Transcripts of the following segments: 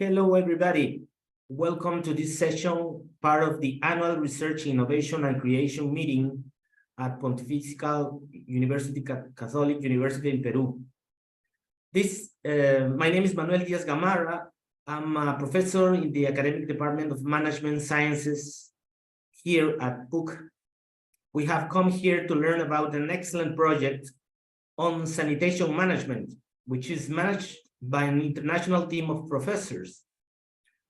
Hello, everybody. Welcome to this session, part of the annual Research, Innovation, and Creation meeting at Pontifical University Catholic University in Peru. My name is Manuel Díaz. I'm a professor in the Academic Department of Management Sciences here at PUC. We have come here to learn about an excellent project on sanitation management, which is managed by an international team of professors.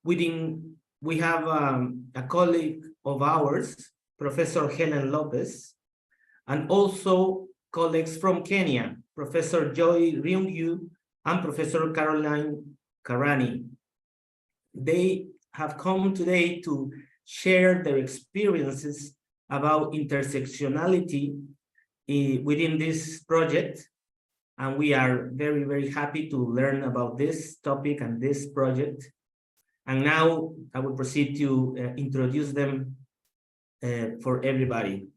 We have a colleague of ours, Professor Hellen López, and also colleagues from Kenya, Professor Nyawira Riungu and Professor Caroline Karani. They have come today to share their experiences about intersectionality within this project. And we are very, very happy to learn about this topic and this project. And now I will proceed to introduce them for everybody.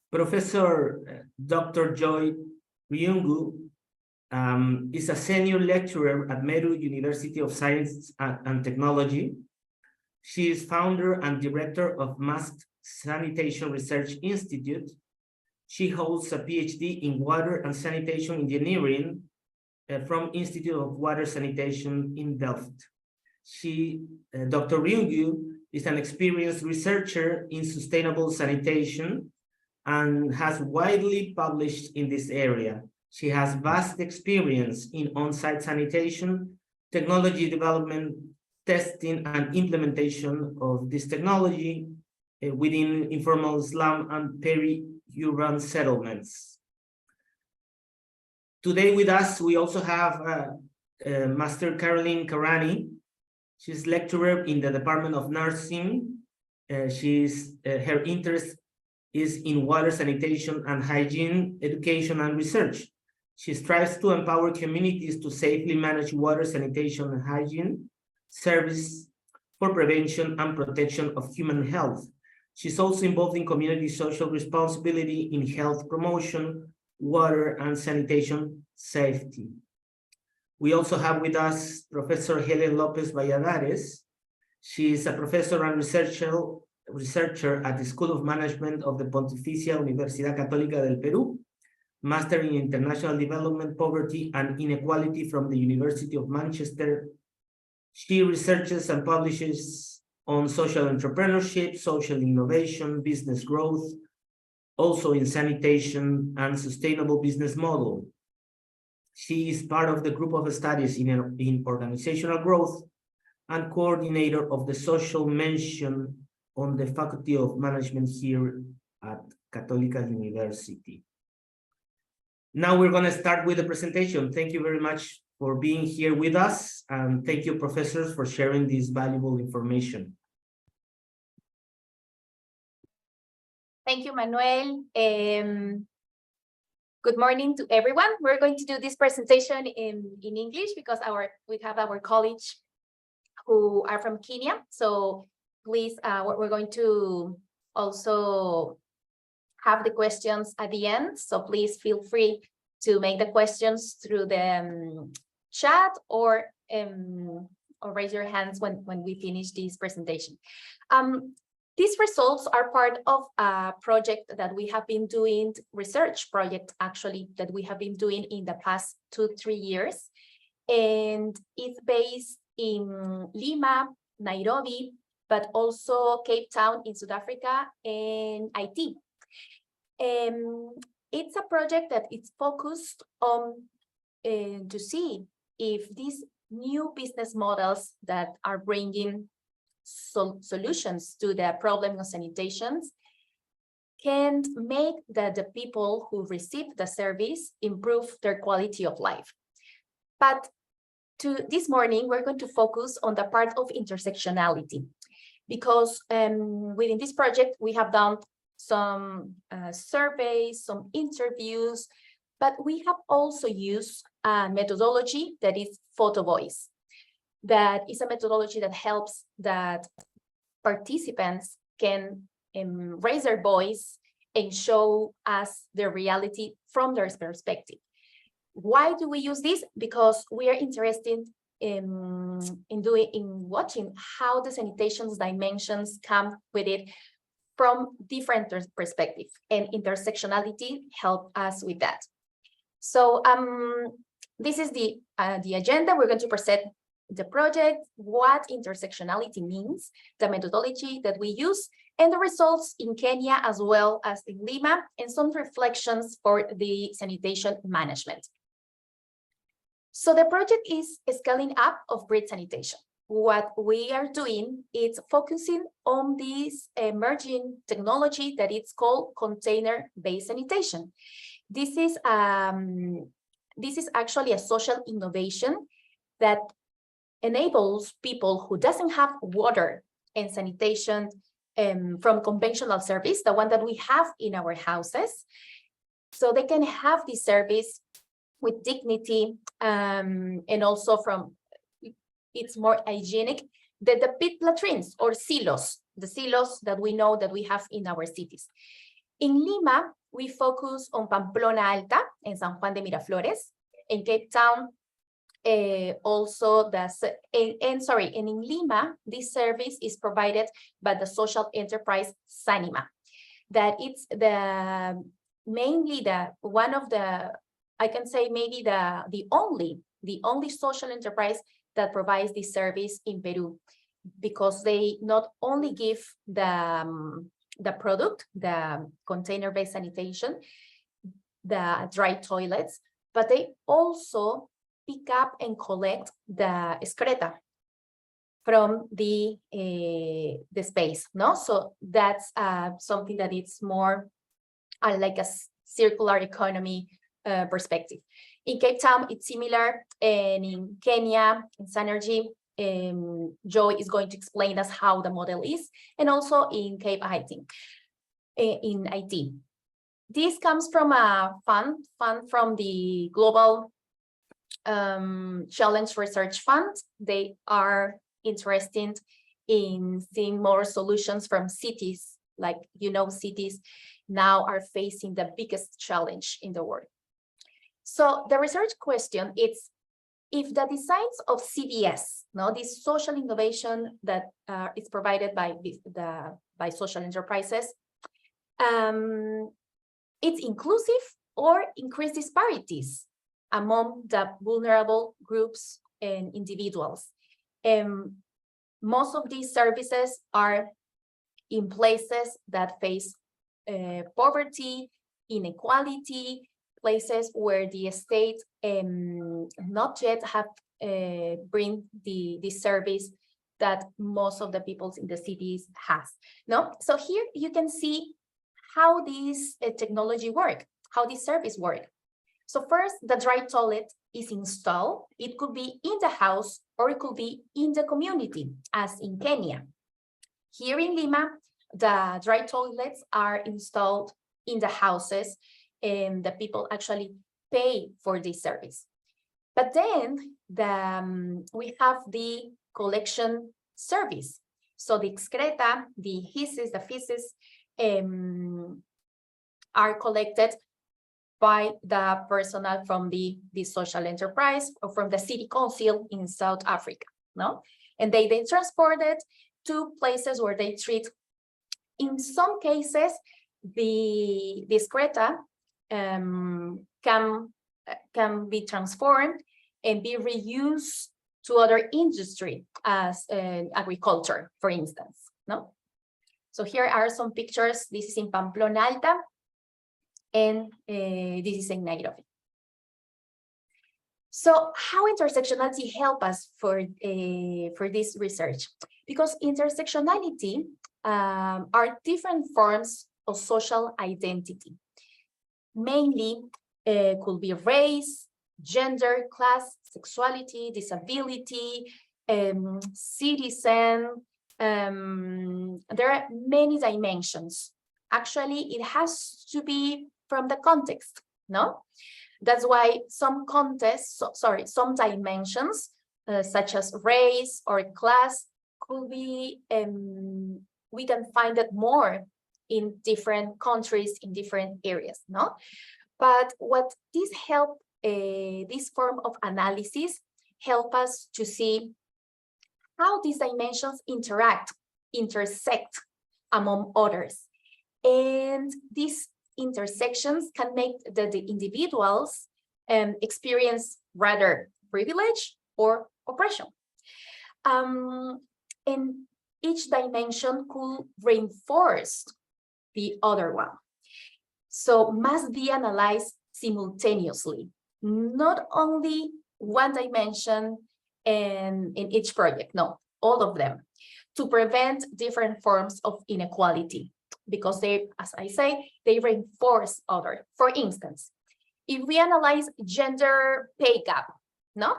Professor Dr. Nyawira Riungu is a senior lecturer at Meru University of Science and Technology. She is founder and director of MAST Sanitation Research Institute. She holds a PhD in water and sanitation engineering from Institute of Water Sanitation in Delft. Dr. Riungu is an experienced researcher in sustainable sanitation and has widely published in this area. She has vast experience in on-site sanitation, technology development, testing, and implementation of this technology within informal slum and peri-urban settlements. Today with us, we also have Master Caroline Karani. She's lecturer in the Department of Nursing. Her interest is in water sanitation and hygiene, education, and research. She strives to empower communities to safely manage water sanitation and hygiene service for prevention and protection of human health. She's also involved in community social responsibility in health promotion, water and sanitation safety. We also have with us Professor Hellen López Valladares. She is a professor and researcher at the School of Management of the Pontificia Universidad Católica del Perú, Master in International Development, Poverty, and Inequality from the University of Manchester. She researches and publishes on social entrepreneurship, social innovation, business growth, also in sanitation and sustainable business model. She is part of the group of studies in organizational growth and coordinator of the social mention on the Faculty of Management here at Católica University. Now we're going to start with the presentation. Thank you very much for being here with us, and thank you, professors, for sharing this valuable information. Thank you, Manuel. Good morning to everyone. We're going to do this presentation in English because we have our colleagues who are from Kenya. So please, we're going to also have the questions at the end. So please feel free to make the questions through the chat or raise your hands when we finish this presentation. These results are part of a project that we have been doing, research project actually, that we have been doing in the past 2-3 years. And it's based in Lima, Nairobi, but also Cape Town in South Africa and IT. It's a project that is focused on to see if these new business models that are bringing solutions to the problem of sanitation can make the people who receive the service improve their quality of life. But this morning, we're going to focus on the part of intersectionality, because within this project, we have done some surveys, some interviews, but we have also used a methodology that is photo voice. That is a methodology that helps that participants can raise their voice and show us their reality from their perspective. Why do we use this? Because we are interested watching how the sanitation's dimensions come with it from different perspectives, and intersectionality help us with that. So this is the agenda. We're going to present the project, what intersectionality means, the methodology that we use, and the results in Kenya as well as in Lima, and some reflections for the sanitation management. So the project is scaling up of grid sanitation. What we are doing is focusing on this emerging technology that it's called container-based sanitation. This is actually a social innovation that enables people who doesn't have water and sanitation from conventional service, the one that we have in our houses, so they can have this service with dignity, and also it's more hygienic than the pit latrines or silos, the silos that we know that we have in our cities. In Lima, we focus on Pamplona Alta and San Juan de Miraflores. In Cape Town, also and in Lima, this service is provided by the social enterprise Sanima. That it's I can say maybe the only social enterprise that provides this service in Peru, because they not only give the product, the container-based sanitation, the dry toilets, but they also pick up and collect the excreta from the space, no? So that's something that it's more like a circular economy perspective. In Cape Town, it's similar, and in Kenya, in Synergy, Joy is going to explain us how the model is, and also in Cape Haiti, in IT. This comes from a fund from the Global Challenge Research Fund. They are interested in seeing more solutions from cities. Like, cities now are facing the biggest challenge in the world. So the research question is, if the designs of CBS, this social innovation that is provided by social enterprises, it's inclusive or increase disparities among the vulnerable groups and individuals. Most of these services are in places that face poverty, inequality, places where the state not yet have bring the service that most of the people in the cities has. No, so here you can see how this technology work, how this service work. So first, the dry toilet is installed. It could be in the house or it could be in the community, as in Kenya. Here in Lima, the dry toilets are installed in the houses, and the people actually pay for this service. But then we have the collection service. So the excreta, the feces are collected by the personnel from the social enterprise or from the city council in South Africa, no? And they transport it to places where they treat. In some cases, the excreta can be transformed and be reused to other industry, as agriculture, for instance, no? So here are some pictures. This is in Pamplona Alta, and this is in Nairobi. So how intersectionality help us for this research? Because intersectionality are different forms of social identity. Mainly could be race, gender, class, sexuality, disability, citizen. There are many dimensions. Actually, it has to be from the context, no? That's why some dimensions, such as race or class, could be, we can find it more in different countries, in different areas, no? But what this form of analysis help us to see how these dimensions intersect among others. And these intersections can make the individuals experience rather privilege or oppression. And each dimension could reinforce the other one. So must be analyzed simultaneously, not only one dimension in each project, no, all of them, to prevent different forms of inequality, because they, as I say, they reinforce other. For instance, if we analyze gender pay gap, no?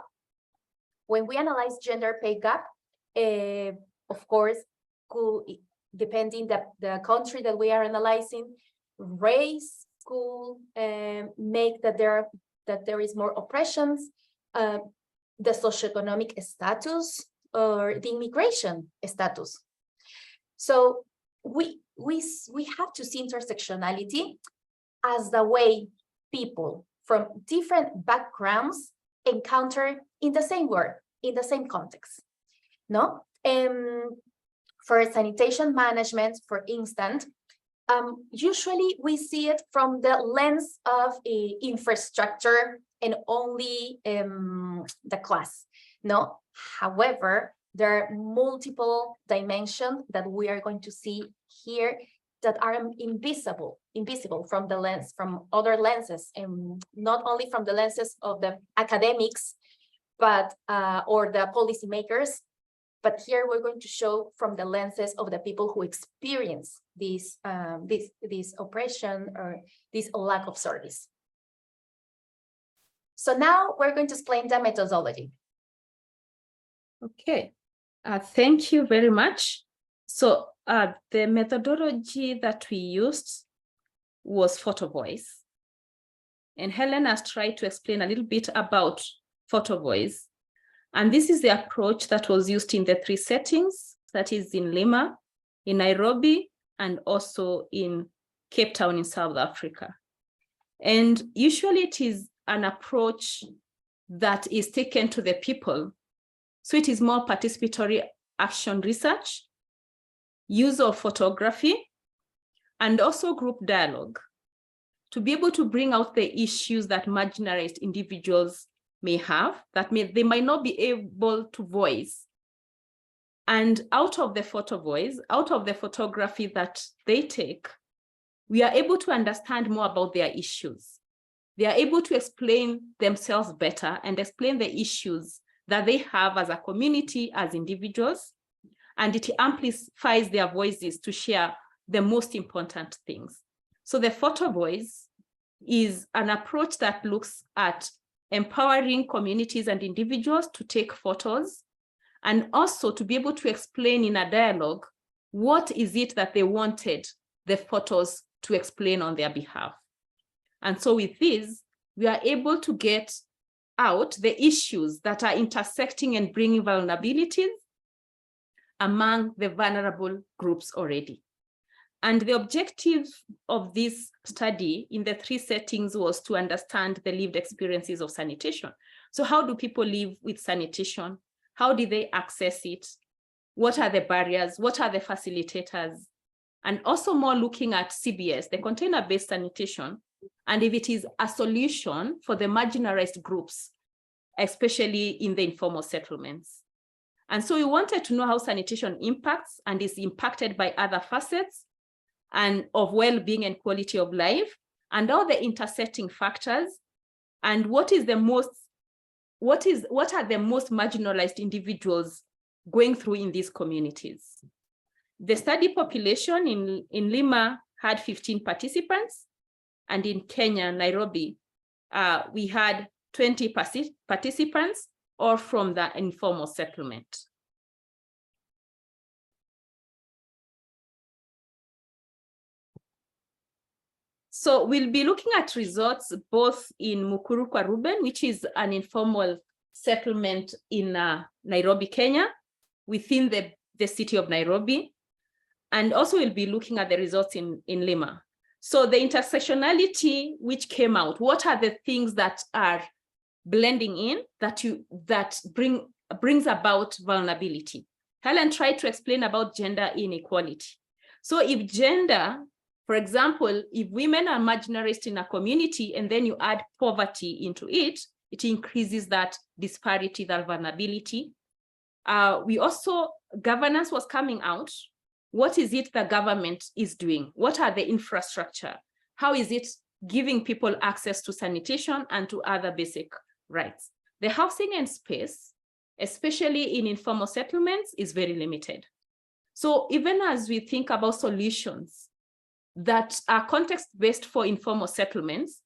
When we analyze gender pay gap, of course, depending the country that we are analyzing, race could make that there is more oppressions, the socioeconomic status or the immigration status. So we have to see intersectionality as the way people from different backgrounds encounter in the same world, in the same context. No? For sanitation management, for instance, usually we see it from the lens of infrastructure and only the class. No? However, there are multiple dimensions that we are going to see here that are invisible from the lens, from other lenses, and not only from the lenses of the academics, but or the policymakers. But here we're going to show from the lenses of the people who experience this oppression or this lack of service. So now we're going to explain the methodology. Okay, thank you very much. So the methodology that we used was photo voice. And Hellen has tried to explain a little bit about photo voice. And this is the approach that was used in the 3 settings, that is in Lima, in Nairobi, and also in Cape Town in South Africa. And usually it is an approach that is taken to the people. So it is more participatory action research, use of photography, and also group dialogue to be able to bring out the issues that marginalized individuals may have, that they might not be able to voice. And out of the photo voice, out of the photography that they take, we are able to understand more about their issues. They are able to explain themselves better and explain the issues that they have as a community, as individuals, and it amplifies their voices to share the most important things. So the photo voice is an approach that looks at empowering communities and individuals to take photos, and also to be able to explain in a dialogue what is it that they wanted the photos to explain on their behalf. And so with this, we are able to get out the issues that are intersecting and bringing vulnerabilities among the vulnerable groups already. And the objective of this study in the 3 settings was to understand the lived experiences of sanitation. So how do people live with sanitation? How do they access it? What are the barriers? What are the facilitators? And also more looking at CBS, the container-based sanitation, and if it is a solution for the marginalized groups, especially in the informal settlements. And so we wanted to know how sanitation impacts and is impacted by other facets and of well-being and quality of life, and all the intersecting factors, and what are the most marginalized individuals going through in these communities. The study population in Lima had 15 participants, and in Kenya, Nairobi, we had 20 participants, all from the informal settlement. So we'll be looking at results both in Mukuru kwa Ruben, which is an informal settlement in Nairobi, Kenya, within the city of Nairobi. And also we'll be looking at the results in Lima. So the intersectionality which came out, what are the things that are blending in that brings about vulnerability. Hellen tried to explain about gender inequality. So if gender, for example, if women are marginalized in a community and then you add poverty into it, it increases that disparity, that vulnerability. Governance was coming out. What is it the government is doing? What are the infrastructure? How is it giving people access to sanitation and to other basic rights? The housing and space, especially in informal settlements, is very limited. So even as we think about solutions that are context-based for informal settlements,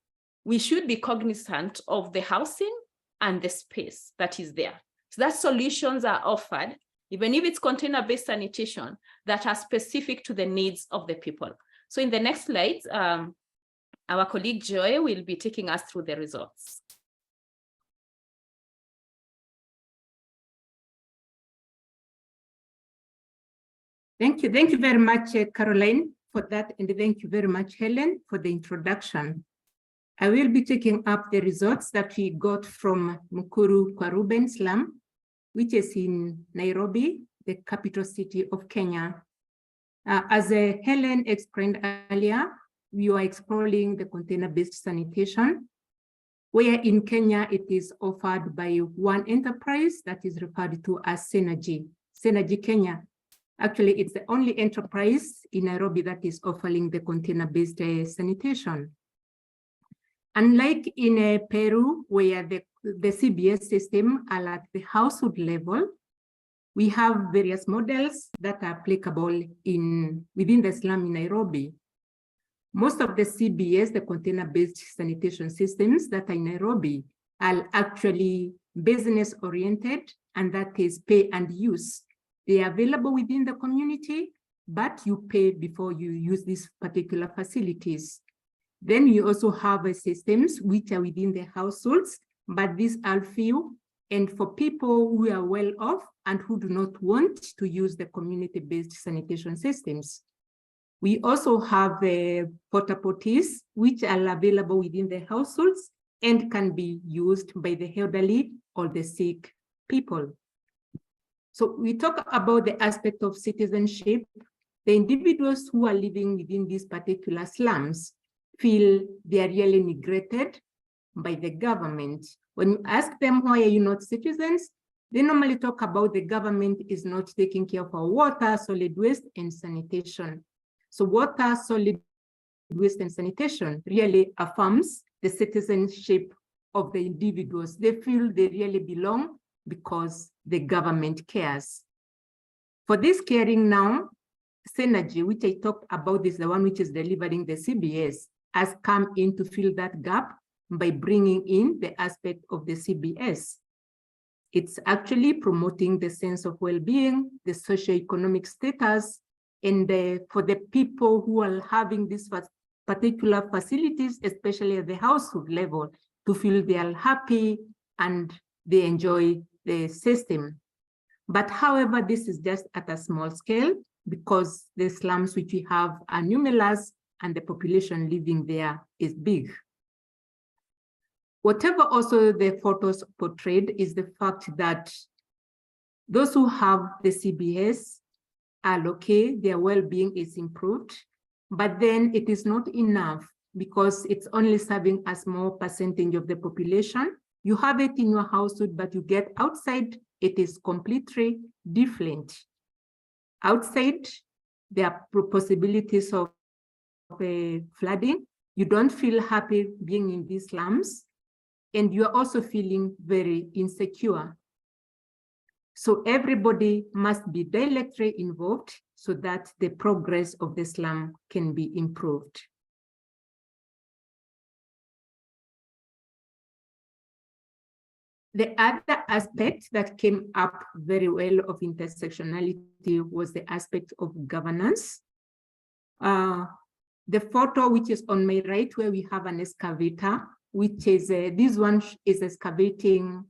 we should be cognizant of the housing and the space that is there. So that solutions are offered, even if it's container-based sanitation, that are specific to the needs of the people. So in the next slides, our colleague Joy will be taking us through the results. Thank you. Thank you very much, Caroline, for that. And thank you very much, Hellen, for the introduction. I will be taking up the results that we got from Mukuru kwa Ruben slum, which is in Nairobi, the capital city of Kenya. As Hellen explained earlier, we are exploring the container-based sanitation, where in Kenya it is offered by one enterprise that is referred to as Synergy Kenya. Actually, it's the only enterprise in Nairobi that is offering the container-based sanitation. Unlike in Peru, where the CBS system are at the household level, we have various models that are applicable within the slum in Nairobi. Most of the CBS, the container-based sanitation systems that are in Nairobi, are actually business-oriented, and that is pay and use. They are available within the community, but you pay before you use these particular facilities. Then you also have systems which are within the households, but these are few. And for people who are well off and who do not want to use the community-based sanitation systems. We also have porta potties, which are available within the households and can be used by the elderly or the sick people. So we talk about the aspect of citizenship. The individuals who are living within these particular slums feel they are really neglected by the government. When you ask them, why are you not citizens? They normally talk about the government is not taking care of our water, solid waste, and sanitation. So water, solid waste, and sanitation really affirms the citizenship of the individuals. They feel they really belong because the government cares. For this caring now, Synergy, which I talked about, is the one which is delivering the CBS, has come in to fill that gap by bringing in the aspect of the CBS. It's actually promoting the sense of well-being, the socioeconomic status, and for the people who are having these particular facilities, especially at the household level, to feel they are happy and they enjoy the system. But however, this is just at a small scale because the slums which we have are numerous and the population living there is big. Whatever also the photos portrayed is the fact that those who have the CBS are okay, their well-being is improved, but then it is not enough because it's only serving a small percentage of the population. You have it in your household, but you get outside, it is completely different. Outside, there are possibilities of flooding. You don't feel happy being in these slums, and you're also feeling very insecure. So everybody must be directly involved so that the progress of the slum can be improved. The other aspect that came up very well of intersectionality was the aspect of governance. The photo which is on my right, where we have an excavator, which is this one is excavating,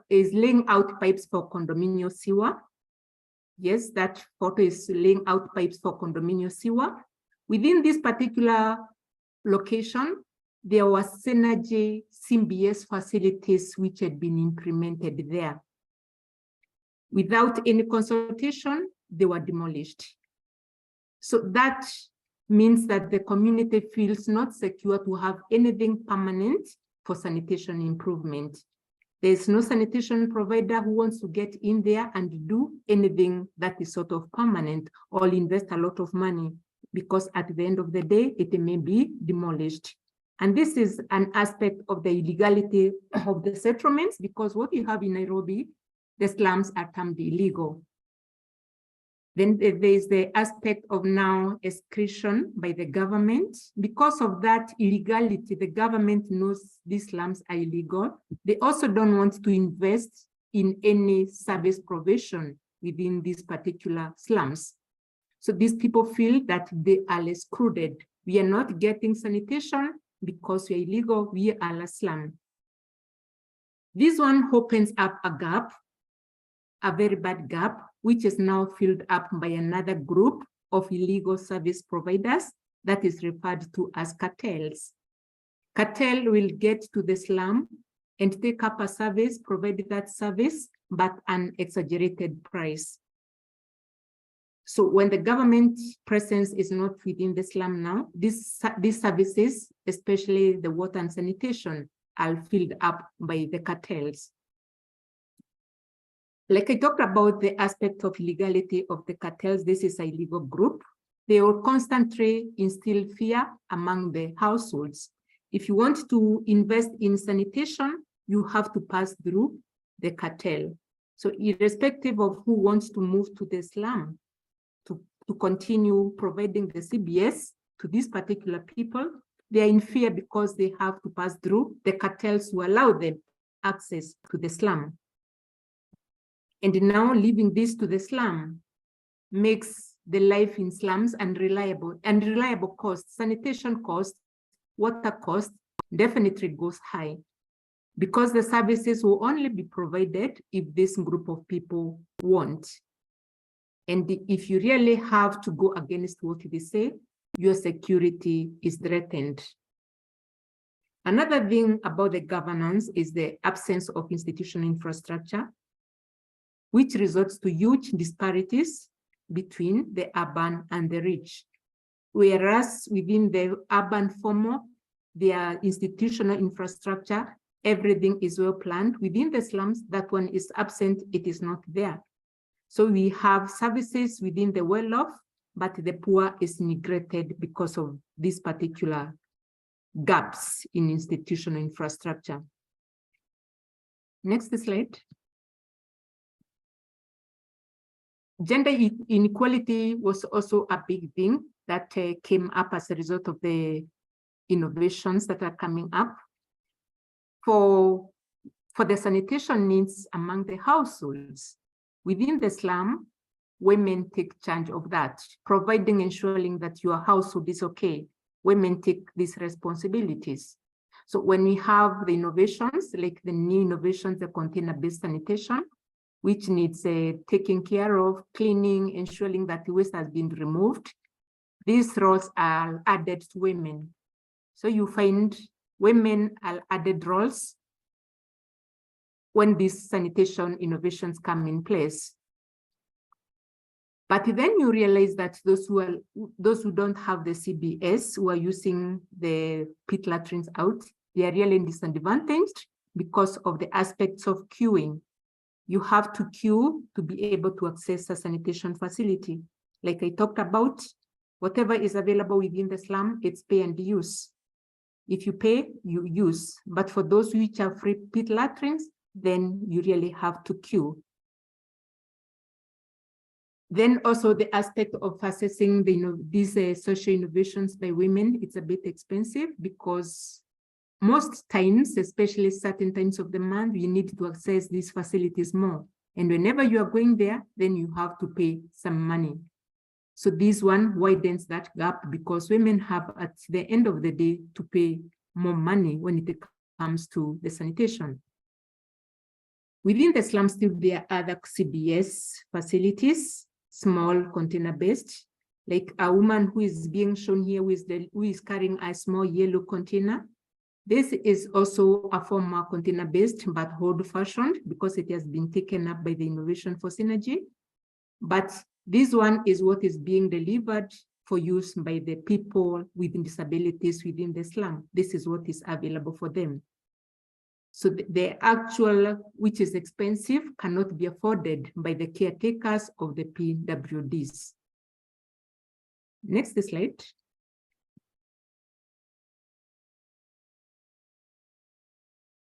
is laying out pipes for condominium sewer. Yes, that photo is laying out pipes for condominium sewer. Within this particular location, there was synergy CBS facilities which had been implemented there. Without any consultation, they were demolished. So that means that the community feels not secure to have anything permanent for sanitation improvement. There's no sanitation provider who wants to get in there and do anything that is sort of permanent or invest a lot of money, because at the end of the day, it may be demolished. And this is an aspect of the illegality of the settlements, because what you have in Nairobi, the slums are termed illegal. Then there is the aspect of now excretion by the government. Because of that illegality, the government knows these slums are illegal. They also don't want to invest in any service provision within these particular slums. So these people feel that they are excluded. We are not getting sanitation because we are illegal, we are a slum. This one opens up a gap, a very bad gap, which is now filled up by another group of illegal service providers that is referred to as cartels. Cartel will get to the slum and take up a service, provide that service, but an exaggerated price. So when the government presence is not within the slum now, these services, especially the water and sanitation, are filled up by the cartels. Like I talked about the aspect of legality of the cartels, this is a legal group. They will constantly instill fear among the households. If you want to invest in sanitation, you have to pass through the cartel. So irrespective of who wants to move to the slum to continue providing the CBS to these particular people, they are in fear because they have to pass through the cartels who allow them access to the slum. And now leaving this to the slum makes the life in slums unreliable, and reliable costs, sanitation costs, water costs definitely goes high, because the services will only be provided if this group of people want. And if you really have to go against what they say, your security is threatened. Another thing about the governance is the absence of institutional infrastructure, which results to huge disparities between the urban and the rich. Whereas within the urban formal, their institutional infrastructure, everything is well planned. Within the slums, that one is absent, it is not there. So we have services within the well-off, but the poor is neglected because of these particular gaps in institutional infrastructure. Next slide. Gender inequality was also a big thing that came up as a result of the innovations that are coming up. For the sanitation needs among the households, within the slum, women take charge of that, providing, ensuring that your household is okay. Women take these responsibilities. So when we have the innovations, like the new innovations, the container-based sanitation, which needs taking care of, cleaning, ensuring that the waste has been removed, these roles are added to women. So you find women are added roles when these sanitation innovations come in place. But then you realize that those who don't have the CBS, who are using the pit latrines out, they are really disadvantaged because of the aspects of queuing. You have to queue to be able to access a sanitation facility. Like I talked about, whatever is available within the slum, it's pay and use. If you pay, you use. But for those which are free pit latrines, then you really have to queue. Then also the aspect of assessing these social innovations by women, it's a bit expensive because most times, especially certain times of the month, you need to access these facilities more. And whenever you are going there, then you have to pay some money. So this one widens that gap because women have at the end of the day to pay more money when it comes to the sanitation. Within the slum still, there are other CBS facilities, small container-based, like a woman who is being shown here who is carrying a small yellow container. This is also a former container-based but old-fashioned because it has been taken up by the Innovation for Synergy. But this one is what is being delivered for use by the people with disabilities within the slum. This is what is available for them. So the actual, which is expensive, cannot be afforded by the caretakers of the PWDs. Next slide.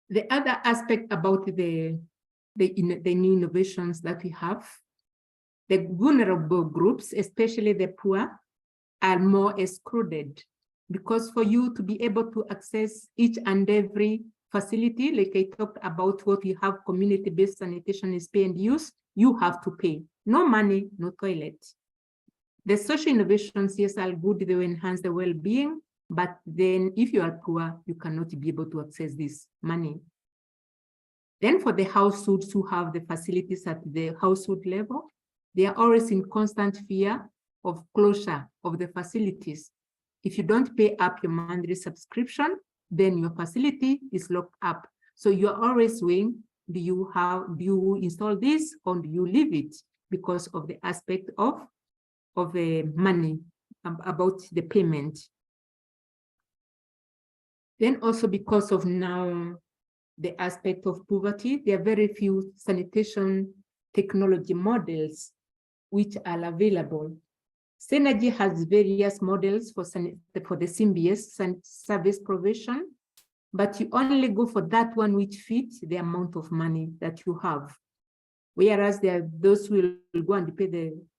The other aspect about the new innovations that we have, the vulnerable groups, especially the poor, are more excluded, because for you to be able to access each and every facility, like I talked about what we have, community-based sanitation is pay and use, you have to pay. No money, no toilet. The social innovations, yes, are good, they will enhance the well-being, but then if you are poor, you cannot be able to access this money. Then for the households who have the facilities at the household level, they are always in constant fear of closure of the facilities. If you don't pay up your monthly subscription, then your facility is locked up. So you're always weighing, do you install this or do you leave it, because of the aspect of money, about the payment. Then also because of now the aspect of poverty, there are very few sanitation technology models which are available. Synergy has various models for the symbiosis and service provision, but you only go for that one which fits the amount of money that you have. Whereas there are those who will go and pay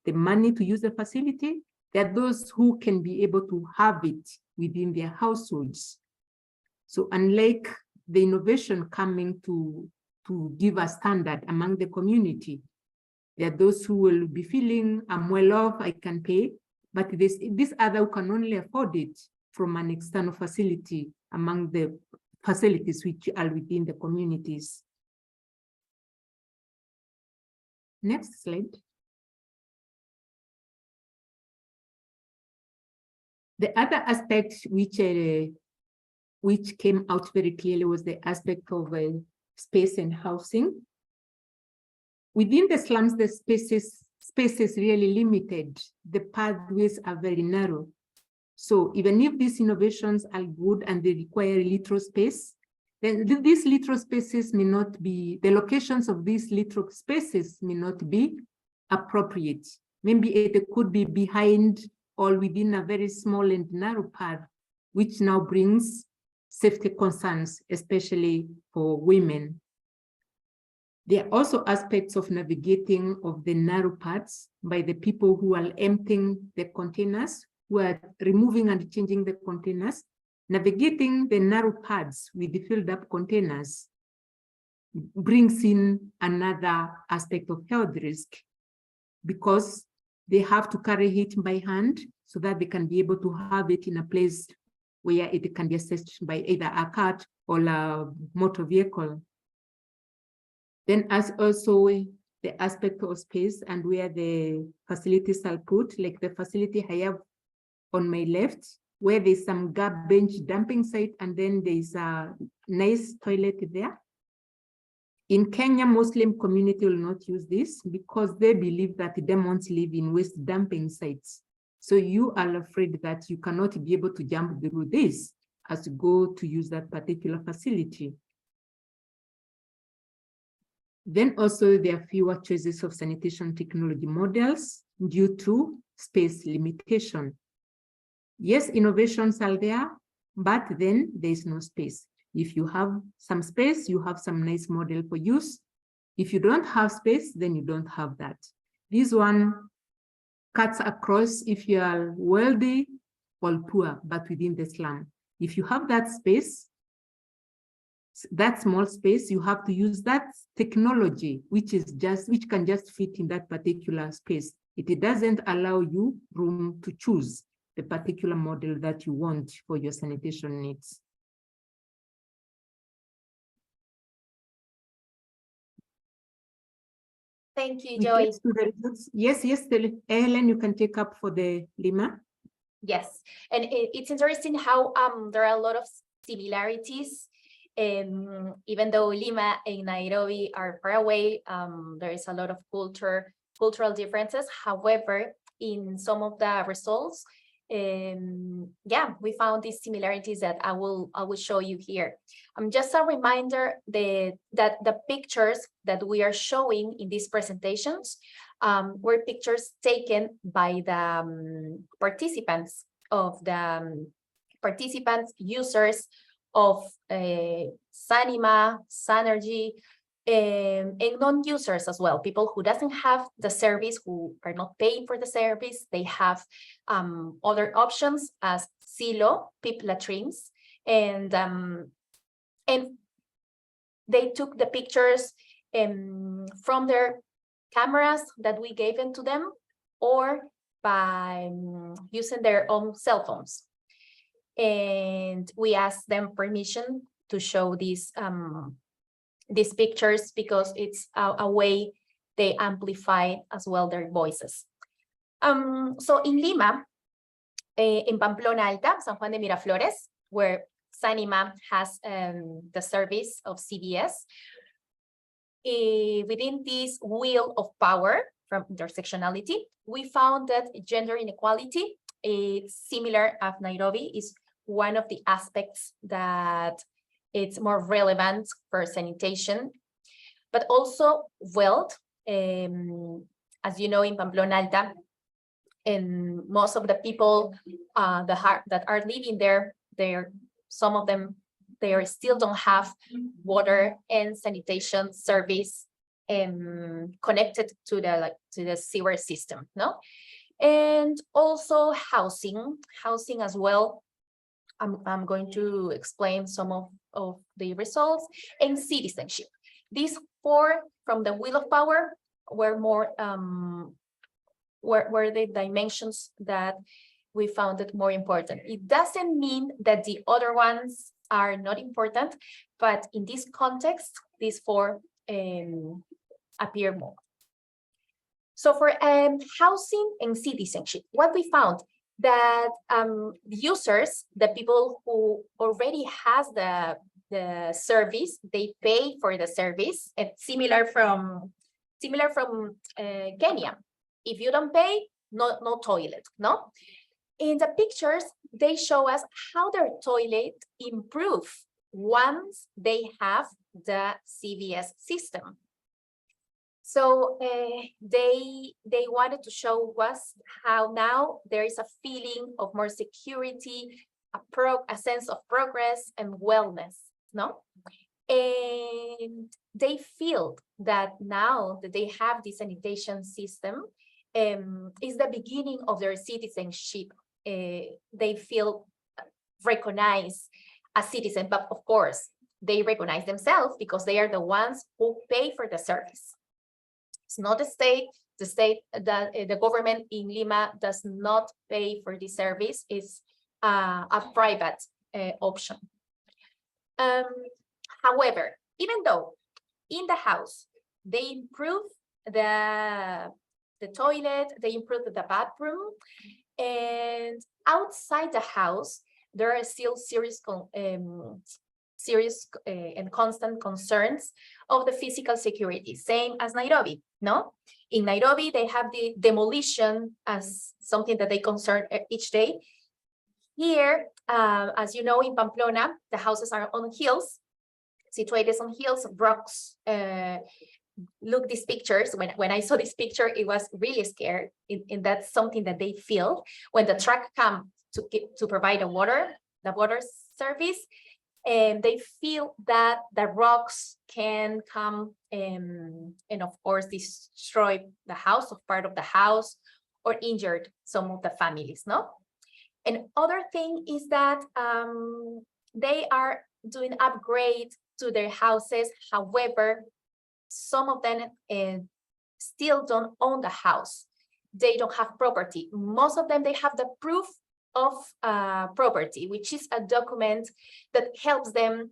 the money to use the facility. There are those who can be able to have it within their households. So unlike the innovation coming to give a standard among the community, there are those who will be feeling, I'm well off, I can pay, but this other who can only afford it from an external facility among the facilities which are within the communities. Next slide. The other aspect which came out very clearly was the aspect of space and housing. Within the slums, the space is really limited. The pathways are very narrow. So even if these innovations are good and they require little space, then these little spaces may not be, the locations of these little spaces may not be appropriate. Maybe it could be behind or within a very small and narrow path, which now brings safety concerns, especially for women. There are also aspects of navigating of the narrow paths by the people who are emptying the containers, who are removing and changing the containers. Navigating the narrow paths with the filled up containers brings in another aspect of health risk, because they have to carry it by hand so that they can be able to have it in a place where it can be accessed by either a cart or a motor vehicle. Then as also the aspect of space and where the facilities are put, like the facility I have on my left, where there's some garbage dumping site and then there's a nice toilet there. In Kenya, Muslim community will not use this because they believe that demons live in waste dumping sites. So you are afraid that you cannot be able to jump through this as you go to use that particular facility. Then also there are fewer choices of sanitation technology models due to space limitation. Yes, innovations are there, but then there is no space. If you have some space, you have some nice model for use. If you don't have space, then you don't have that. This one cuts across if you are wealthy or poor, but within the slum. If you have that space, that small space, you have to use that technology, which can just fit in that particular space. It doesn't allow you room to choose the particular model that you want for your sanitation needs. Thank you, Joy. Yes, Hellen, you can take up for the Lima. Yes, and it's interesting how there are a lot of similarities. Even though Lima and Nairobi are far away, there is a lot of cultural differences. However, in some of the results, yeah, we found these similarities that I will show you here. Just a reminder that the pictures that we are showing in these presentations were pictures taken by the participants users of Sanima, Sanergy, and non-users as well, people who doesn't have the service, who are not paying for the service. They have other options as silo, PIP latrines, and they took the pictures from their cameras that we gave to them, or by using their own cell phones. And we asked them permission to show these pictures because it's a way they amplify as well their voices. So in Lima, in Pamplona Alta, San Juan de Miraflores, where Sanima has the service of CDS, within this wheel of power from intersectionality, we found that gender inequality is similar as Nairobi, is one of the aspects that it's more relevant for sanitation, but also wealth. As you know, in Pamplona Alta, and most of the people that are living there, some of them, they still don't have water and sanitation service connected to the sewer system, no? And also housing as well. I'm going to explain some of the results, and citizenship. These four from the wheel of power were more were the dimensions that we found it more important. It doesn't mean that the other ones are not important, but in this context, these four appear more. So for housing and citizenship, what we found that users, the people who already has the service, they pay for the service, and similar from Kenya. If you don't pay, no toilet, no? In the pictures, they show us how their toilet improve once they have the CVS system. So they wanted to show us how now there is a feeling of more security, a sense of progress and wellness, no? And they feel that now that they have this sanitation system, is the beginning of their citizenship. They feel recognized as citizens, but of course, they recognize themselves because they are the ones who pay for the service. It's not the state. The government in Lima does not pay for the service. It's a private option. However, even though in the house they improve the toilet, they improve the bathroom, and outside the house there are still serious and constant concerns of the physical security, same as Nairobi, no? In Nairobi, they have the demolition as something that they concern each day. Here, as you know, in Pamplona, the houses are on hills, situated on hills, rocks. Look, these pictures, when I saw this picture, it was really scary, and that's something that they feel when the truck comes to provide the water service. And they feel that the rocks can come and of course destroy the house or part of the house, or injured some of the families, no? And other thing is that they are doing upgrade to their houses. However, some of them still don't own the house. They don't have property. Most of them, they have the proof of property, which is a document that helps them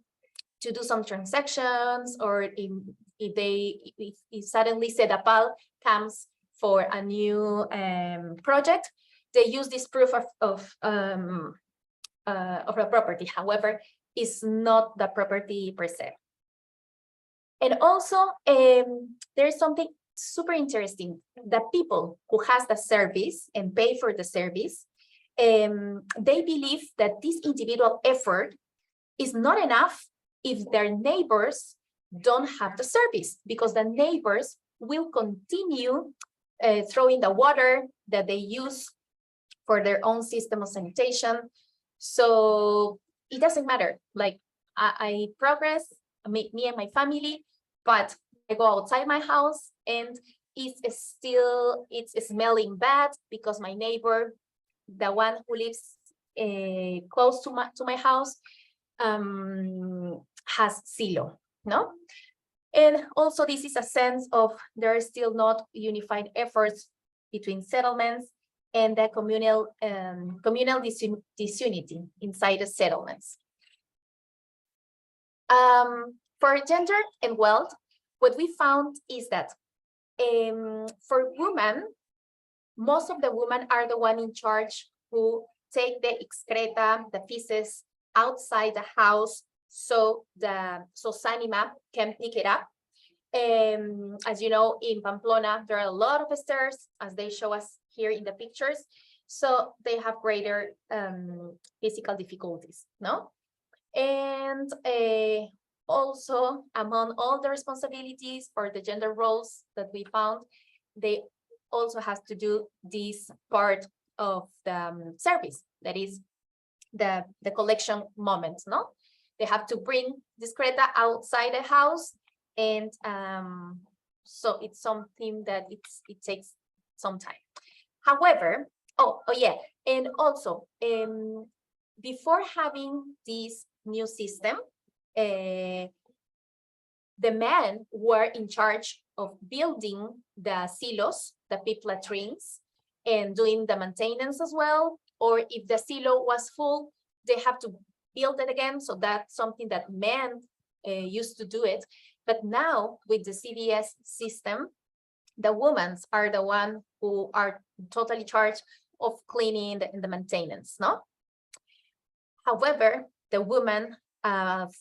to do some transactions, or if suddenly Sedapal comes for a new project, they use this proof of a property. However, is not the property per se. And also, there's something super interesting. The people who has the service and pay for the service, they believe that this individual effort is not enough if their neighbors don't have the service, because the neighbors will continue throwing the water that they use for their own system of sanitation. So it doesn't matter. Like I progress, me and my family, but I go outside my house and it's smelling bad because my neighbor, the one who lives close to my house, has silo, no? And also this is a sense of there are still not unified efforts between settlements and the communal disunity inside the settlements. For gender and wealth, what we found is that for women, most of the women are the one in charge who take the excreta, the feces, outside the house, so Sanima can pick it up. As you know, in Pamplona, there are a lot of stairs, as they show us here in the pictures, so they have greater physical difficulties, no? And also, among all the responsibilities for the gender roles that we found, they also has to do this part of the service, that is the collection moment, no? They have to bring discreta outside the house, and so it's something that it takes some time. However, oh yeah, and also before having this new system, the men were in charge of building the silos, the pit latrines, and doing the maintenance as well. Or if the silo was full, they have to build it again. So that's something that men used to do it. But now with the CDS system, the women are the one who are totally charged of cleaning and the maintenance, no? However, the women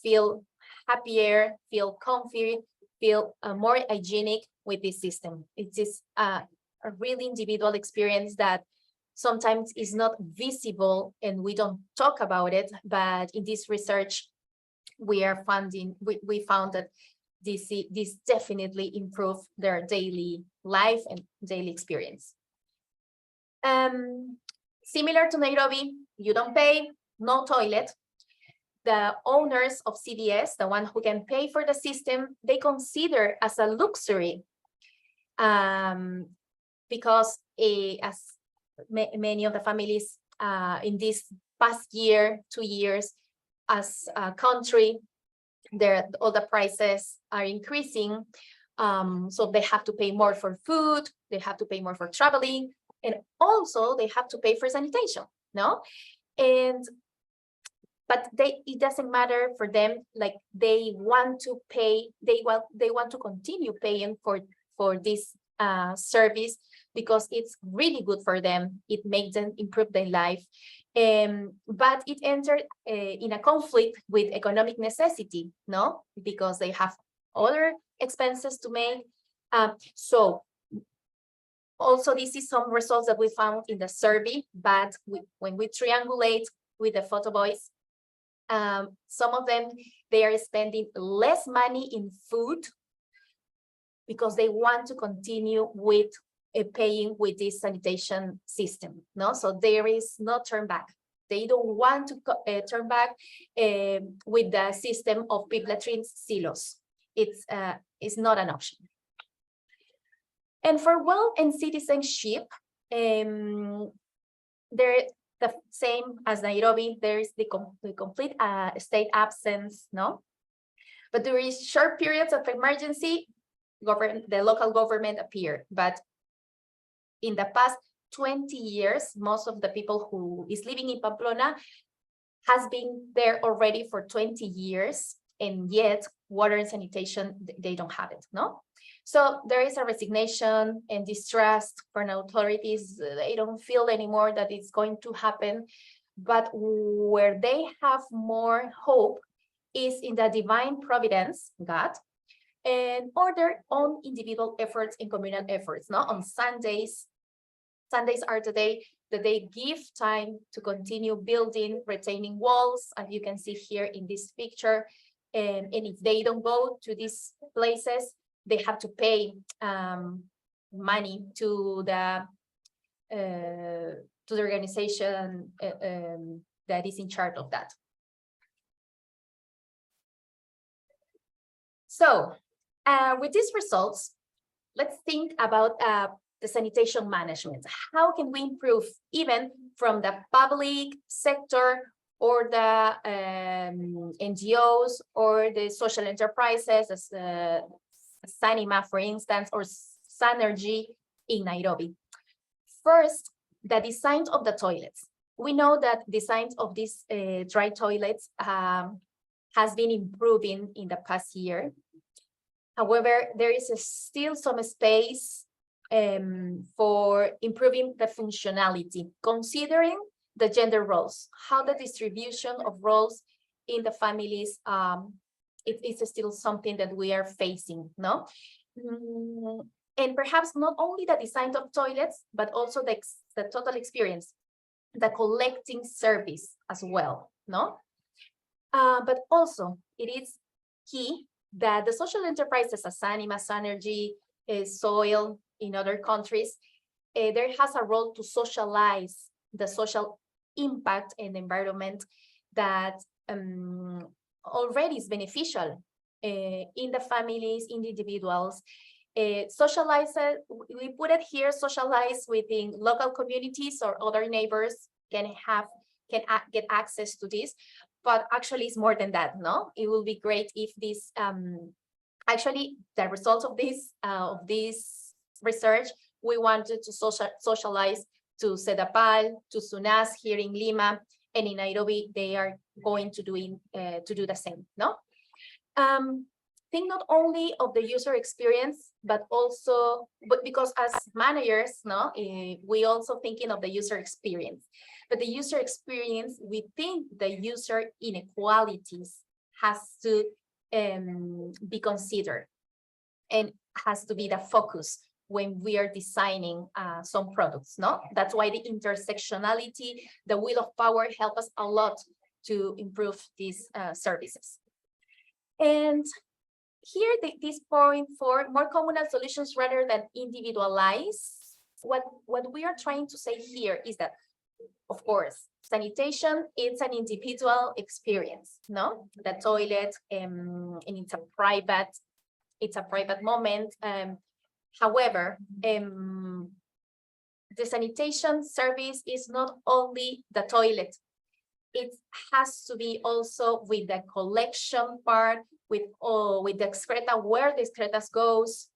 feel happier, feel comfy, feel more hygienic with this system. It is a really individual experience that sometimes is not visible and we don't talk about it, but in this research we found that this definitely improved their daily life and daily experience. Similar to Nairobi, you don't pay, no toilet. The owners of CDS, the one who can pay for the system, they consider as a luxury because as many of the families in this past year, 2 years, as a country, all the prices are increasing. So they have to pay more for food, they have to pay more for traveling, and also they have to pay for sanitation, no? But it doesn't matter for them. Like they want to pay, they want to continue paying for this service because it's really good for them. It makes them improve their life. But it entered in a conflict with economic necessity, no? Because they have other expenses to make. So also this is some results that we found in the survey, but when we triangulate with the photo boys, some of them, they are spending less money in food because they want to continue with paying with this sanitation system, no? So there is no turn back. They don't want to turn back with the system of pit latrines silos. It's not an option. And for wealth and citizenship, there the same as Nairobi, there is the complete state absence, no? But during short periods of emergency, the local government appeared. But in the past 20 years, most of the people who is living in Pamplona has been there already for 20 years, and yet water and sanitation, they don't have it, no? So there is a resignation and distrust from authorities. They don't feel anymore that it's going to happen. but where they have more hope is in the divine providence, God, and or their own individual efforts and communal efforts. No, on Sundays are the day that they give time to continue building, retaining walls, as you can see here in this picture. And if they don't go to these places, they have to pay money to the organization that is in charge of that. So with these results, let's think about the sanitation management. How can we improve even from the public sector or the NGOs or the social enterprises, as Sanima, for instance, or Sanergy in Nairobi? First, the design of the toilets. We know that designs of these dry toilets has been improving in the past year. However, there is still some space for improving the functionality, considering the gender roles, how the distribution of roles in the families, it's still something that we are facing, no? And perhaps not only the design of toilets, but also the total experience, the collecting service as well, no? But also it is key that the social enterprises as Sanima, Sanergy, Soil in other countries, there has a role to socialize the social impact and environment that already is beneficial in the families, in the individuals. Socialize, we put it here, socialize within local communities or other neighbors can get access to this, but actually it's more than that, no? It will be great if this, actually the results of this research, we wanted to socialize to Sedapal, to SUNAS here in Lima, and in Nairobi, they are going to do the same, no? Think not only of the user experience, but because as managers, no, we also thinking of the user experience. But the user experience, we think the user inequalities has to be considered and has to be the focus when we are designing some products, no? That's why the intersectionality, the wheel of power help us a lot to improve these services. And here, this point for more communal solutions rather than individualized, what we are trying to say here is that, of course, sanitation, it's an individual experience, no? The toilet, and it's a private moment. However, the sanitation service is not only the toilet. It has to be also with the collection part, with the excreta, where the excretas goes,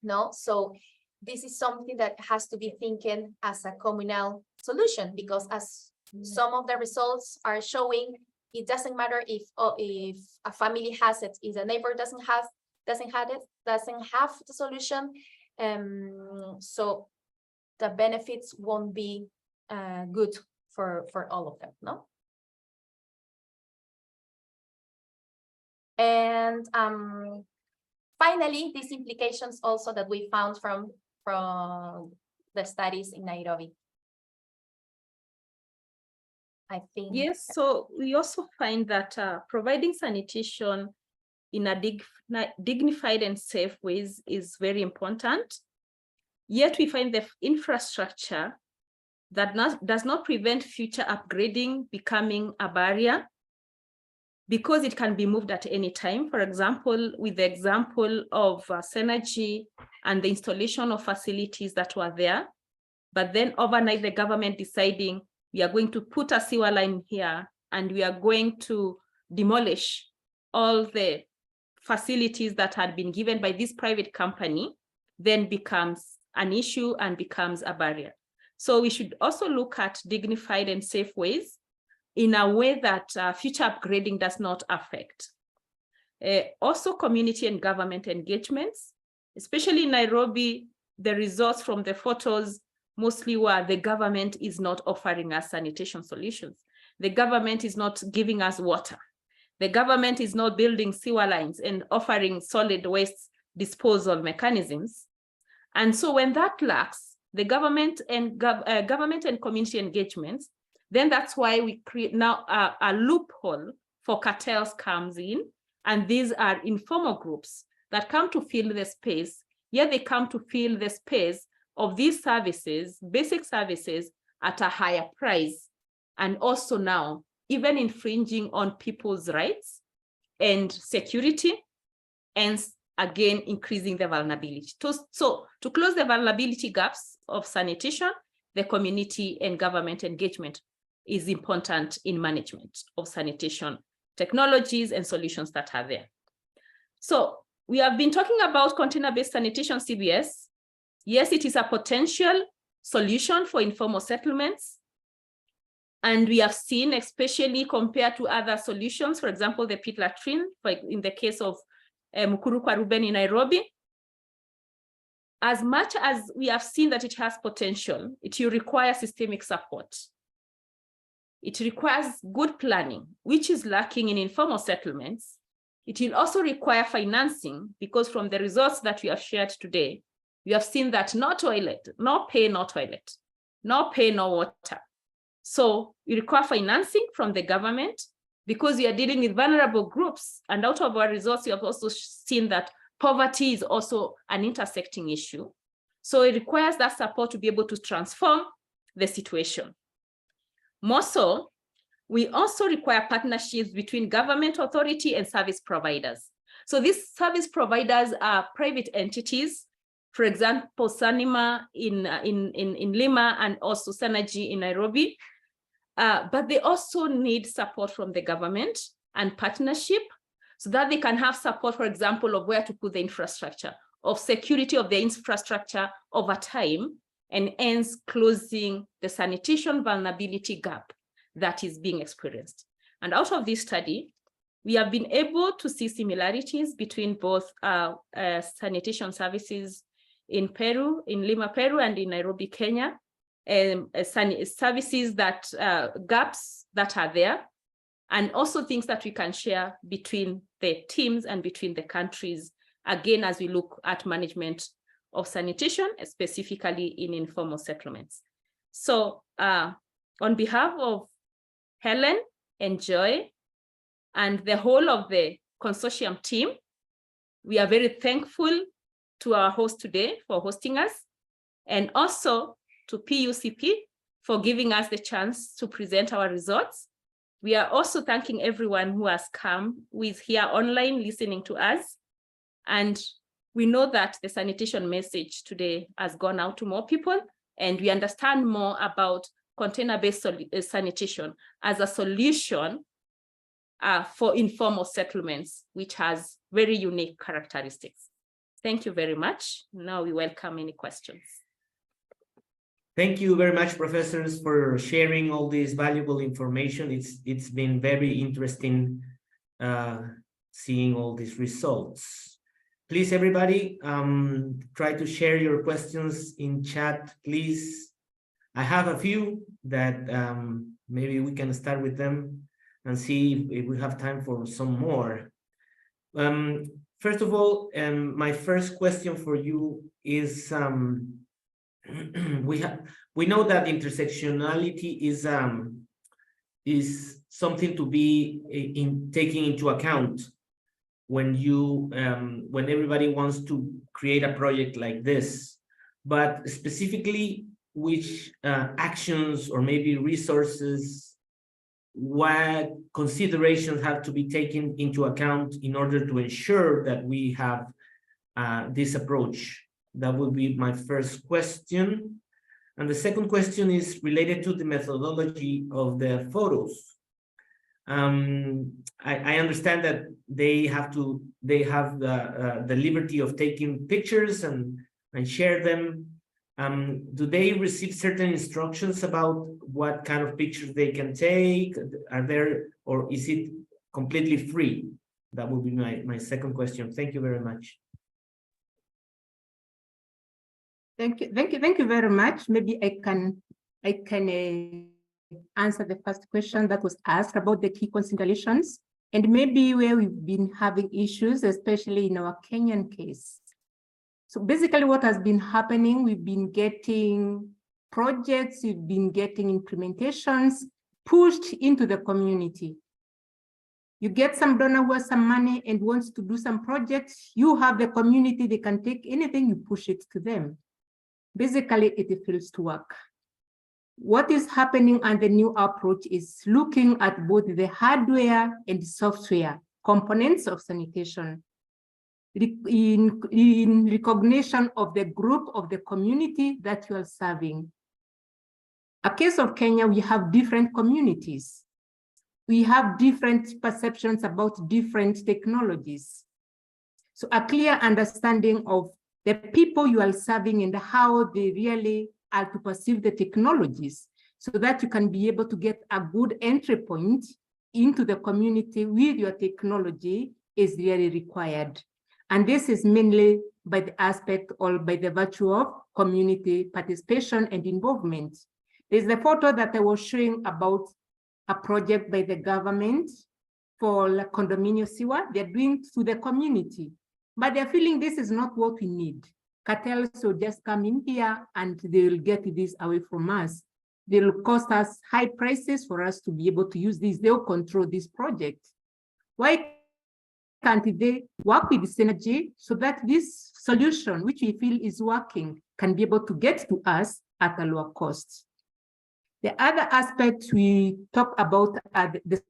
no? So this is something that has to be thinking as a communal solution, because as some of the results are showing, it doesn't matter if a family has it, if the neighbor doesn't have the solution, so the benefits won't be good for all of them, no? And finally, these implications also that we found from the studies in Nairobi. I think. Yes, so we also find that providing sanitation in a dignified and safe ways is very important. Yet we find the infrastructure that does not prevent future upgrading becoming a barrier, because it can be moved at any time. For example, with the example of Synergy and the installation of facilities that were there, but then overnight the government deciding we are going to put a sewer line here and we are going to demolish all the facilities that had been given by this private company, then becomes an issue and becomes a barrier. So we should also look at dignified and safe ways in a way that future upgrading does not affect. Also community and government engagements, especially in Nairobi, the results from the photos mostly were the government is not offering us sanitation solutions. The government is not giving us water. The government is not building sewer lines and offering solid waste disposal mechanisms. And so when that lacks, the government and community engagements, then that's why we create now a loophole for cartels comes in. And these are informal groups that come to fill the space, yet they come to fill the space of these services, basic services, at a higher price. And also now, even infringing on people's rights and security, and again, increasing the vulnerability. So to close the vulnerability gaps of sanitation, the community and government engagement is important in management of sanitation technologies and solutions that are there. So we have been talking about container-based sanitation, CBS. Yes, it is a potential solution for informal settlements. And we have seen, especially compared to other solutions, for example, the pit latrine, in the case of Mukuru kwa Ruben in Nairobi. As much as we have seen that it has potential, it will require systemic support. It requires good planning, which is lacking in informal settlements. It will also require financing, because from the results that we have shared today, we have seen that no toilet, no pay, no toilet, no pay, no water. So we require financing from the government, because we are dealing with vulnerable groups. And out of our results, we have also seen that poverty is also an intersecting issue. So it requires that support to be able to transform the situation. More so, we also require partnerships between government authority and service providers. So these service providers are private entities, for example, Sanima in Lima and also Synergy in Nairobi. But they also need support from the government and partnership, so that they can have support, for example, of where to put the infrastructure, of security of the infrastructure over time, and hence closing the sanitation vulnerability gap that is being experienced. And out of this study, we have been able to see similarities between both sanitation services in Peru, in Lima, Peru, and in Nairobi, Kenya, services that gaps that are there, and also things that we can share between the teams and between the countries, again, as we look at management of sanitation, specifically in informal settlements. So on behalf of Hellen and Joy and the whole of the consortium team, we are very thankful to our host today for hosting us, and also to PUCP for giving us the chance to present our results. We are also thanking everyone who has come, who is here online listening to us. And we know that the sanitation message today has gone out to more people, and we understand more about container-based sanitation as a solution for informal settlements, which has very unique characteristics. Thank you very much. Now we welcome any questions. Thank you very much, professors, for sharing all this valuable information. It's been very interesting seeing all these results. Please, everybody, try to share your questions in chat, please. I have a few that maybe we can start with them and see if we have time for some more. First of all, my first question for you is, we know that intersectionality is something to be taking into account when when everybody wants to create a project like this, but specifically which actions or maybe resources, what considerations have to be taken into account in order to ensure that we have this approach? That would be my first question. And the second question is related to the methodology of the photos. I understand that they have the liberty of taking pictures and share them. Do they receive certain instructions about what kind of pictures they can take? Are there, or is it completely free? That would be my second question. Thank you very much. Thank you very much. Maybe I can answer the first question that was asked about the key considerations and maybe where we've been having issues, especially in our Kenyan case. So basically what has been happening, we've been getting projects, we've been getting implementations pushed into the community. You get some donor who has some money and wants to do some projects, you have the community, they can take anything, you push it to them. Basically, it fails to work. What is happening and the new approach is looking at both the hardware and software components of sanitation in recognition of the group of the community that you are serving. A case of Kenya, we have different communities. We have different perceptions about different technologies. So a clear understanding of the people you are serving and how they really are to perceive the technologies so that you can be able to get a good entry point into the community with your technology is really required. And this is mainly by the aspect or by the virtue of community participation and involvement. There's the photo that I was showing about a project by the government for condominium sewer. They're doing to the community, but they're feeling this is not what we need. Cartels will just come in here and they will get this away from us. They will cost us high prices for us to be able to use this. They'll control this project. Why can't they work with the synergy so that this solution, which we feel is working, can be able to get to us at a lower cost? The other aspect we talk about are the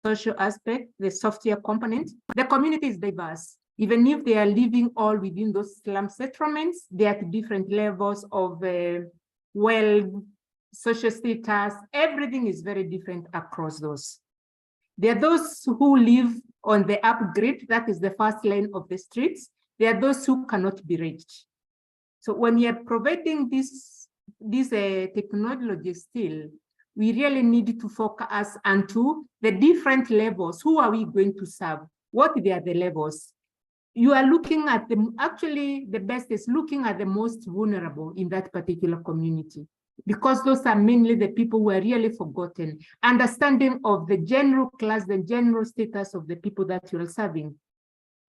social aspect, the software component. The community is diverse. Even if they are living all within those slum settlements, they are at different levels of wealth, social status, everything is very different across those. There are those who live on the upgrade, that is the first lane of the streets. There are those who cannot be reached. So when we are providing this technology still, we really need to focus onto the different levels. Who are we going to serve? What are the levels? You are looking at them, actually the best is looking at the most vulnerable in that particular community, because those are mainly the people who are really forgotten. Understanding of the general class, the general status of the people that you are serving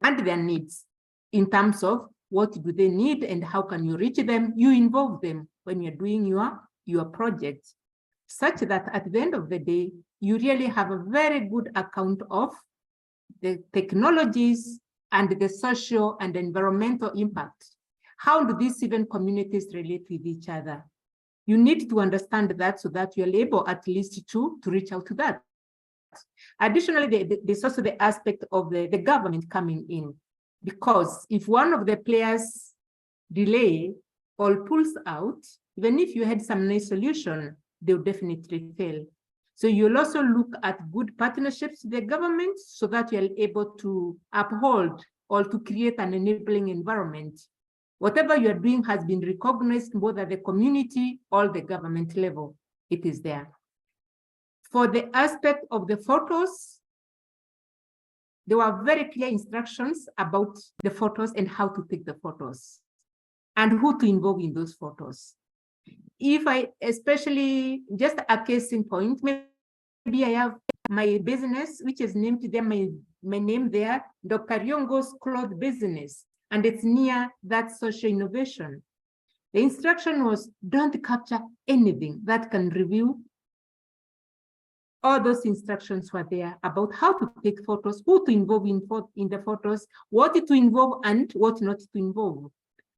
and their needs in terms of what do they need and how can you reach them, you involve them when you're doing your project, such that at the end of the day, you really have a very good account of the technologies and the social and environmental impact. How do these even communities relate with each other? You need to understand that so that you're able at least to reach out to that. Additionally, there's also the aspect of the government coming in, because if one of the players delay or pulls out, even if you had some nice solution, they'll definitely fail. So you'll also look at good partnerships with the government so that you're able to uphold or to create an enabling environment. Whatever you're doing has been recognized both at the community or the government level. It is there. For the aspect of the photos, there were very clear instructions about the photos and how to take the photos and who to involve in those photos. If I, especially just a case in point, maybe I have my business, which is named there, my name there, Dr. Riungu's cloth business, and it's near that social innovation. The instruction was, don't capture anything that can reveal. All those instructions were there about how to take photos, who to involve in the photos, what to involve and what not to involve.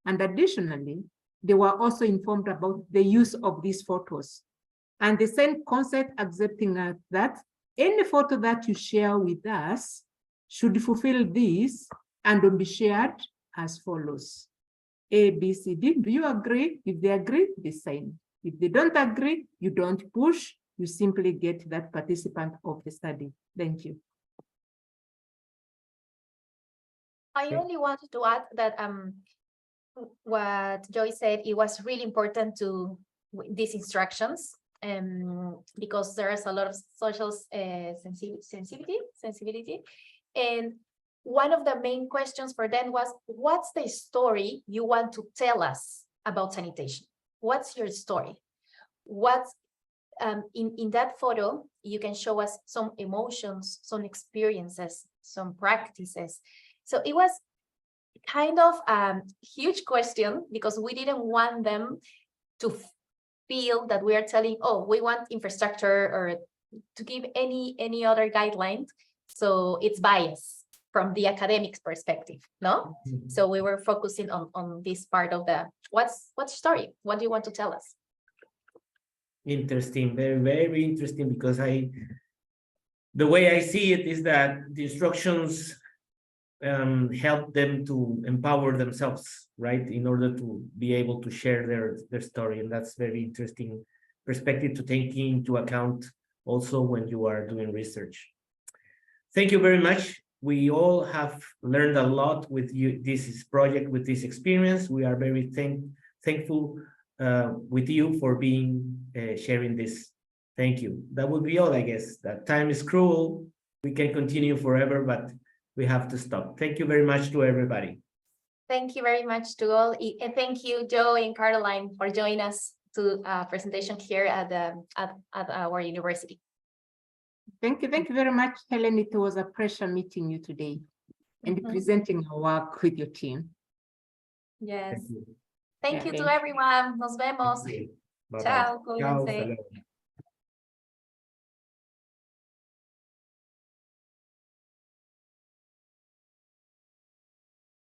And additionally, they were also informed about the use of these photos. And the same concept accepting that any photo that you share with us should fulfill this and will be shared as follows. A, B, C, D. Do you agree? If they agree, they sign. If they don't agree, you don't push. You simply get that participant of the study. Thank you. I only wanted to add that what Joy said, it was really important to these instructions because there is a lot of social sensibility. And one of the main questions for them was, what's the story you want to tell us about sanitation? What's your story? in that photo, you can show us some emotions, some experiences, some practices. So it was kind of a huge question because we didn't want them to feel that we are telling, oh, we want infrastructure or to give any other guidelines. So it's bias from the academic perspective, no? Mhm. So we were focusing on this part of the, what's story? What do you want to tell us? Interesting, very, very interesting, because the way I see it is that the instructions help them to empower themselves, right, in order to be able to share their story. And that's very interesting perspective to take into account also when you are doing research. Thank you very much. We all have learned a lot with you, this project, with this experience. We are very thankful with you for being sharing this. Thank you. That would be all, I guess. That time is cruel. We can continue forever, but we have to stop. Thank you very much to everybody. Thank you very much to all. And thank you, Joe and Caroline, for joining us to presentation here at our university. Thank you very much, Hellen. It was a pleasure meeting you today and presenting our work with your team. Yes. Thank you. Thank you to everyone. Nos vemos. Bye-bye. Ciao. Ciao. Cuídense. Hasta luego.